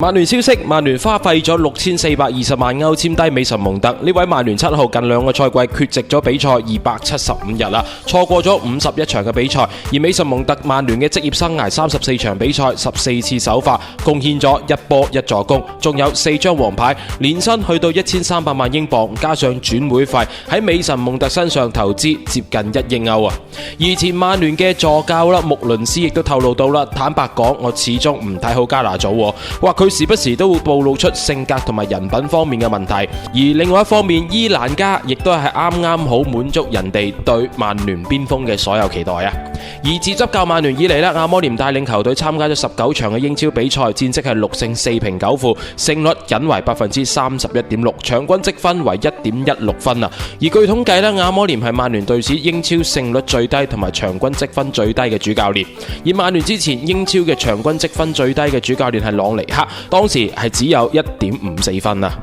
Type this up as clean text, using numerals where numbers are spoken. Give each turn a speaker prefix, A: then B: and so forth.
A: 曼聯消息，曼聯花費咗6420萬歐簽低美神蒙特。呢位曼聯7號近2個賽季缺席咗比賽275日啦，錯過咗51場嘅比賽。而美神蒙特曼聯嘅職業生涯34場比賽14次首發，貢獻咗1波1助攻，仲有4張黃牌，年薪去到1300萬英鎊，加上轉會費，喺美神蒙特身上投資接近1億歐啊！而前曼聯嘅助教啦，穆倫斯亦都透露到啦，坦白講，我始終唔睇好加拿祖，話佢時不時都會暴露出性格同埋人品方面嘅問題。而另外一方面，伊蘭加亦都係啱啱好滿足人哋對曼聯邊鋒嘅所有期待啊！而自執教曼聯以嚟咧，阿摩廉帶領球隊參加咗19場嘅英超比賽，戰績係6勝4平9負，勝率僅為31.6%，場均積分為1.16分啊！而據統計咧，阿摩廉係曼聯隊史英超勝率最低同埋場均積分最低嘅主教練。而曼聯之前英超嘅場均積分最低嘅主教練係朗尼克，當時係只有1.54分啊！